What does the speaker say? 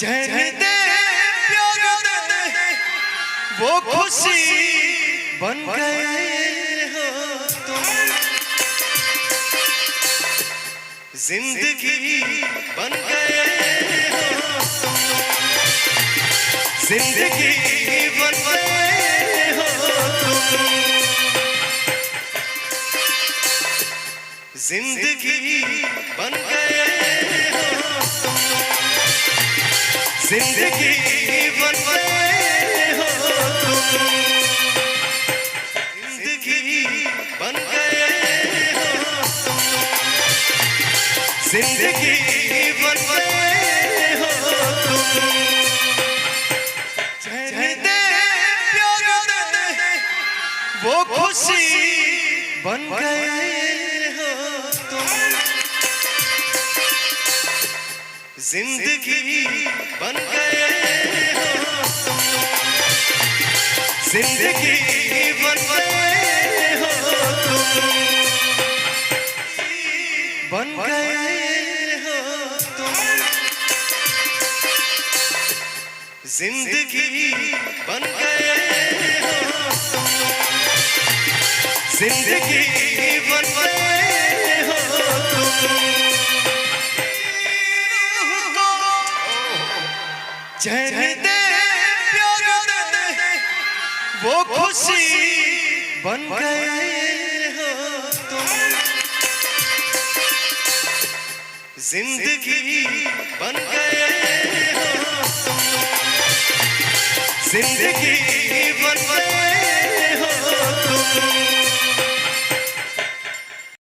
चैन दे प्यार दे वो खुशी बन गए हो तुम, जिंदगी बन गए हो तुम, जिंदगी बन गए हो तुम, जिंदगी बन गए हो तुम, जिंदगी बन गए हो तुम, जिंदगी बन गए हो तुम, जिंदगी बन गए हो तुम, चैन दे प्यार दे वो खुशी बन गए हो तुम, जिंदगी बन गए हो तुम, जिंदगी बन गए हो तुम, बन गए हो तुम, जिंदगी बन गए हो तुम, जिंदगी बन गए हो तुम, चैन दे प्यार दे वो खुशी बन गए हो तुम, जिंदगी बन गए हो तुम, जिंदगी बन गए हो तुम।